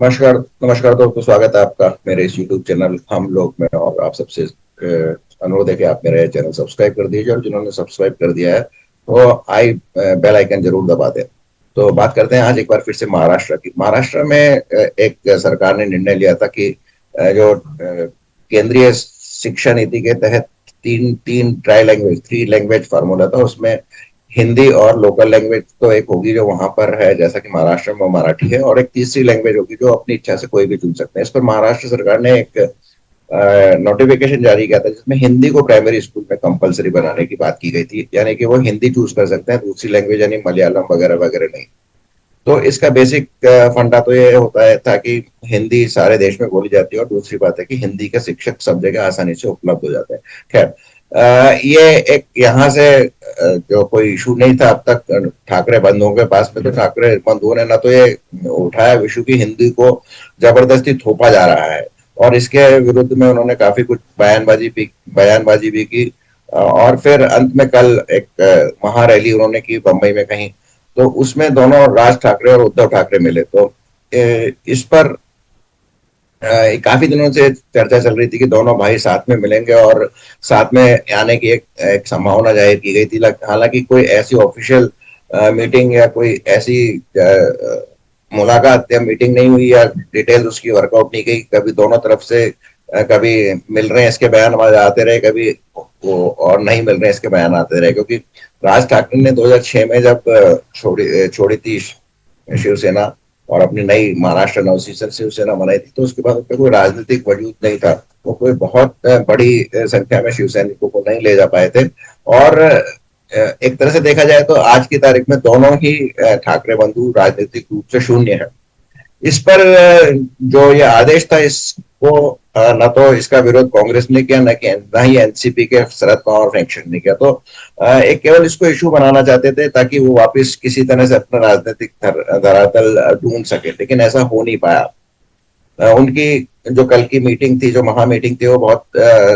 नमस्कार। नमस्कार दोस्तों, स्वागत है आपका मेरे इस YouTube चैनल हम लोग में। और आप सबसे अनुरोध है कि आप मेरे चैनल सब्सक्राइब कर दीजिए, और जिन्होंने सब्सक्राइब कर दिया है वो बेल आइकन जरूर दबा दें। तो बात करते हैं आज एक बार फिर से महाराष्ट्र की। महाराष्ट्र में एक सरकार ने निर्णय लिया था कि जो केंद्रीय शिक्षा नीति के तहत तीन तीन try language three language formula था। उसमें हिंदी और लोकल लैंग्वेज तो एक होगी जो वहां पर है, जैसा कि महाराष्ट्र में मराठी है, और एक तीसरी लैंग्वेज होगी जो अपनी इच्छा से कोई भी चुन सकते हैं। इस पर महाराष्ट्र सरकार ने एक नोटिफिकेशन जारी किया था जिसमें हिंदी को प्राइमरी स्कूल में कंपलसरी बनाने की बात की गई थी, यानी कि वो हिंदी चूज कर सकते हैं, दूसरी लैंग्वेज यानी मलयालम वगैरह वगैरह नहीं। तो इसका बेसिक फंडा तो ये होता है था कि हिंदी सारे देश में बोली जाती है, और दूसरी बात है कि हिंदी के शिक्षक सब जगह आसानी से उपलब्ध हो जाते हैं। खैर, ये एक यहाँ से जो कोई इशू नहीं था अब तक। ठाकरे बंधुओं के पास में तो ठाकरे बंधुओं ने ना तो ये उठाया इशू की हिंदी को जबरदस्ती थोपा जा रहा है, और इसके विरुद्ध में उन्होंने काफी कुछ बयानबाजी भी की। और फिर अंत में कल एक महारैली उन्होंने की बंबई में कहीं। तो उसमें दोनों राज ठाकरे और उद्धव ठाकरे मिले। तो इस पर काफी दिनों से चर्चा चल रही थी कि दोनों भाई साथ में मिलेंगे, और साथ में आने की एक संभावना जाहिर की गई थी। हालांकि कोई ऐसी ऑफिशियल मीटिंग या कोई ऐसी मुलाकात या मीटिंग नहीं हुई, या डिटेल उसकी वर्कआउट नहीं गई। कभी दोनों तरफ से कभी मिल रहे हैं इसके बयान आते रहे, कभी वो और नहीं मिल रहे हैं इसके बयान आते रहे। क्योंकि राज ठाकरे ने 2006 में जब छोड़ी थी शिवसेना, और अपनी नई महाराष्ट्र नवसीसन शिवसेना बनाई थी, तो उसके बाद उनका कोई राजनीतिक वजूद नहीं था। वो कोई बहुत बड़ी संख्या में शिव सैनिकों को नहीं ले जा पाए थे। और एक तरह से देखा जाए तो आज की तारीख में दोनों ही ठाकरे बंधु राजनीतिक रूप से शून्य है। इस पर जो ये आदेश था, इसको न तो इसका विरोध कांग्रेस ने किया, न ही एनसीपी के शरद पवार फ्रैक्शन ने किया। तो एक केवल इसको इशू बनाना चाहते थे ताकि वो वापस किसी तरह से अपना राजनीतिक धरातल ढूंढ सके, लेकिन ऐसा हो नहीं पाया। उनकी जो कल की मीटिंग थी, जो महा मीटिंग थी, वो बहुत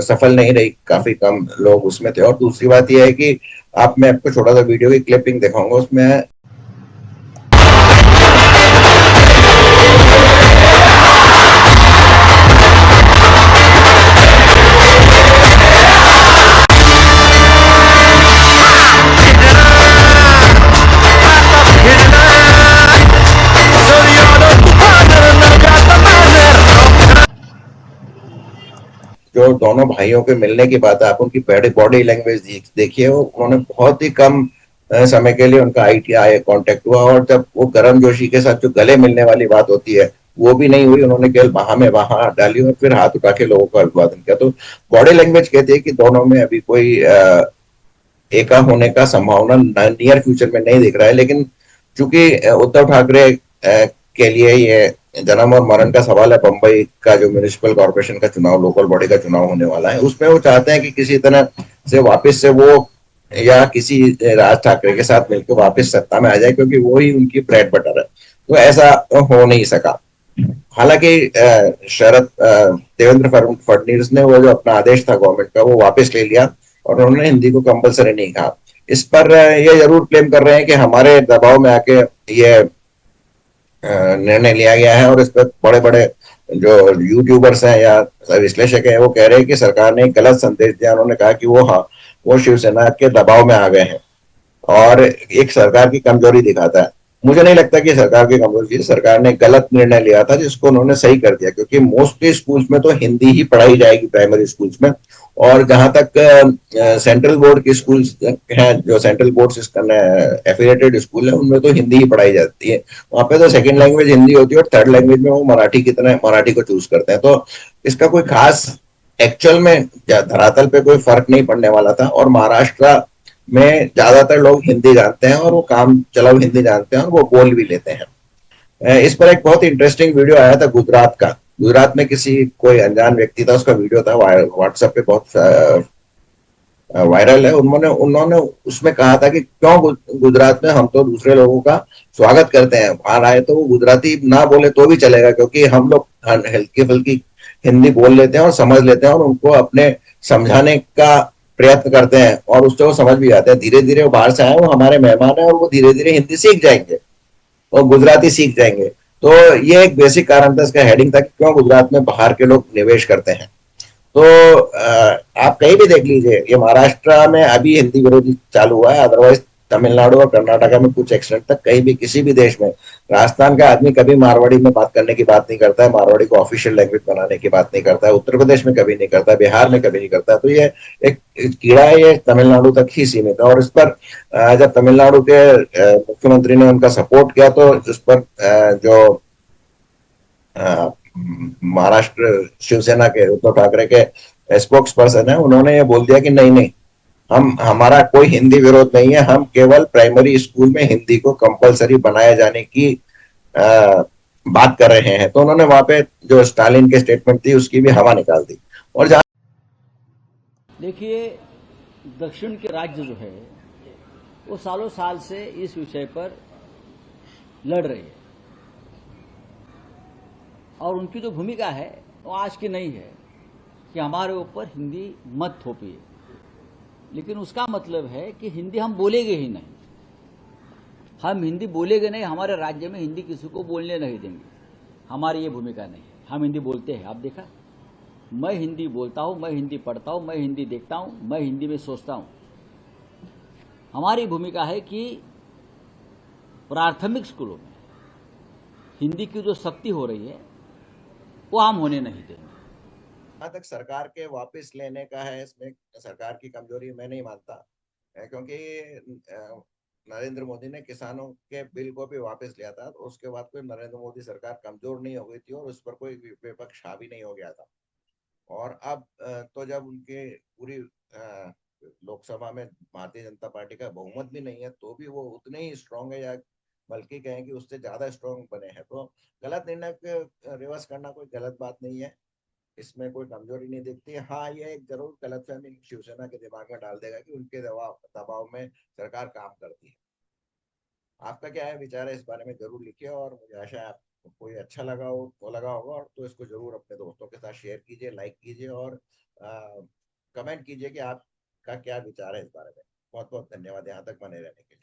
सफल नहीं रही। काफी कम लोग उसमें थे। और दूसरी बात यह है कि आप मैं आपको छोटा सा वीडियो की क्लिपिंग दिखाऊंगा। उसमें जो दोनों भाइयों के मिलने की बात है, आप उनकी बॉडी लैंग्वेज देखिए। वो उन्होंने बहुत ही कम समय के लिए उनका आई कांटेक्ट हुआ, और जब वो गर्म जोशी के साथ जो गले मिलने वाली बात होती है वो भी नहीं हुई। उन्होंने केवल बाह में बाह डाली और फिर हाथ उठा के लोगों का अभिवादन किया। तो बॉडी लैंग्वेज कहती है कि दोनों में अभी कोई एका होने का संभावना नियर फ्यूचर में नहीं दिख रहा है। लेकिन चूंकि उद्धव ठाकरे के लिए ये जन्म और मरण का सवाल है, बंबई का जो म्यूनिसिपल कॉर्पोरेशन का चुनाव, लोकल बॉडी का चुनाव होने वाला है, उसमें वो चाहते हैं कि किसी तरह से वापस से वो या किसी राज ठाकरे के साथ मिलकर वापस सत्ता में आ जाए, क्योंकि वो ही उनकी ब्रेड बटर है। तो ऐसा हो नहीं सका। हालांकि देवेंद्र फडणवीस ने वो जो अपना आदेश था गवर्नमेंट का, वो वापस ले लिया, और उन्होंने हिंदी को कंपलसरी नहीं कहा। इस पर ये जरूर क्लेम कर रहे हैं कि हमारे दबाव में आके ये निर्णय लिया गया है। और इस पर बड़े बड़े जो यूट्यूबर्स हैं या विश्लेषक हैं, वो कह रहे हैं कि सरकार ने गलत संदेश दिया। उन्होंने कहा कि वो शिवसेना के दबाव में आ गए हैं, और एक सरकार की कमजोरी दिखाता है। मुझे नहीं लगता कि सरकार की कमजोरी थी। सरकार ने गलत निर्णय लिया था जिसको उन्होंने सही कर दिया, क्योंकि मोस्टली स्कूल्स में तो हिंदी ही पढ़ाई जाएगी, प्राइमरी स्कूल्स में। और जहां तक सेंट्रल बोर्ड की स्कूल्स हैं, जो सेंट्रल बोर्ड से एफिलिएटेड स्कूल है, उनमें तो हिंदी ही पढ़ाई जाती है। वहां पे तो सेकंड लैंग्वेज हिंदी होती है, और थर्ड लैंग्वेज में वो मराठी की तरह मराठी को चूज करते हैं। तो इसका कोई खास एक्चुअल में धरातल पे कोई फर्क नहीं पड़ने वाला था। और महाराष्ट्र में ज्यादातर लोग हिंदी जानते हैं, और वो काम चलाओ हिंदी जानते हैं, और वो बोल भी लेते हैं। इस पर एक बहुत इंटरेस्टिंग वीडियो आया था गुजरात का। गुजरात में किसी कोई अनजान व्यक्ति था, उसका वीडियो था, व्हाट्सएप पे बहुत वायरल है। उन्होंने उन्होंने उसमें कहा था कि क्यों गुजरात में हम तो दूसरे लोगों का स्वागत करते हैं, बाहर आए तो वो गुजराती ना बोले तो भी चलेगा, क्योंकि हम लोग हल्की फुल्की हिंदी बोल लेते हैं और समझ लेते हैं, और उनको अपने समझाने का प्रयत्न करते हैं, और उससे वो समझ भी जाते हैं। धीरे धीरे वो बाहर से आए, वो हमारे मेहमान है, और वो धीरे धीरे हिंदी सीख जाएंगे और गुजराती सीख जाएंगे। तो ये एक बेसिक कारण था, इसका हेडिंग था कि क्यों गुजरात में बाहर के लोग निवेश करते हैं। तो आप कहीं भी देख लीजिए, ये महाराष्ट्र में अभी हिंदी विरोधी चालू हुआ है, अदरवाइज तमिलनाडु और कर्नाटका में कुछ एक्सटेंट तक कहीं भी किसी भी देश में राजस्थान का आदमी कभी मारवाड़ी में बात करने की बात नहीं करता है, मारवाड़ी को ऑफिशियल लैंग्वेज बनाने की बात नहीं करता है, उत्तर प्रदेश में कभी नहीं करता, बिहार में कभी नहीं करता। तो ये एक कीड़ा है, ये तमिलनाडु तक ही सीमित है। और इस पर जब तमिलनाडु के मुख्यमंत्री ने उनका सपोर्ट किया तो इस पर जो महाराष्ट्र शिवसेना के उद्धव ठाकरे के स्पोक्स पर्सन है, उन्होंने ये बोल दिया कि नहीं नहीं, हम हमारा कोई हिंदी विरोध नहीं है, हम केवल प्राइमरी स्कूल में हिंदी को कंपलसरी बनाए जाने की आ, बात कर रहे हैं। तो उन्होंने वहां पे जो स्टालिन की स्टेटमेंट थी उसकी भी हवा निकाल दी। और जहां देखिए, दक्षिण के राज्य जो है वो सालों साल से इस विषय पर लड़ रहे हैं और उनकी जो भूमिका है वो आज की नहीं है कि हमारे ऊपर हिंदी मत थोपिए, लेकिन उसका मतलब है कि हिंदी हम बोलेंगे ही नहीं। हम हिंदी बोलेंगे नहीं, हमारे राज्य में हिंदी किसी को बोलने नहीं देंगे। हमारी ये भूमिका नहीं है। हम हिंदी बोलते हैं, आप देखा, मैं हिंदी बोलता हूं, मैं हिंदी पढ़ता हूं, मैं हिंदी देखता हूं, मैं हिंदी में सोचता हूं। हमारी भूमिका है कि प्राथमिक स्कूलों में हिंदी की जो सख्ती हो रही है वो हम होने नहीं देंगे। तक सरकार के वापस लेने का है, इसमें सरकार की कमजोरी मैं नहीं मानता, क्योंकि नरेंद्र मोदी ने किसानों के बिल को भी वापस लिया था, तो उसके बाद कोई नरेंद्र मोदी सरकार कमजोर नहीं हो गई थी और उस पर कोई विपक्ष हावी नहीं हो गया था। और अब तो जब उनके पूरी लोकसभा में भारतीय जनता पार्टी का बहुमत भी नहीं है, तो भी वो उतने ही स्ट्रांग है, या बल्कि कहें कि उससे ज्यादा स्ट्रांग बने हैं। तो गलत निर्णय रिवर्स करना कोई गलत बात नहीं है, इसमें कोई कमजोरी नहीं दिखती। हाँ, ये एक जरूर गलतफहमी शिवसेना के दिमाग में डाल देगा कि उनके दबाव दबाव में सरकार काम करती है। आपका क्या है विचार है इस बारे में, जरूर लिखिए। और मुझे आशा है आपको कोई अच्छा लगा हो, तो लगा होगा, और तो इसको जरूर अपने दोस्तों के साथ शेयर कीजिए, लाइक कीजिए और कमेंट कीजिए कि आपका क्या विचार है इस बारे में। बहुत बहुत धन्यवाद यहाँ तक बने रहने के लिए।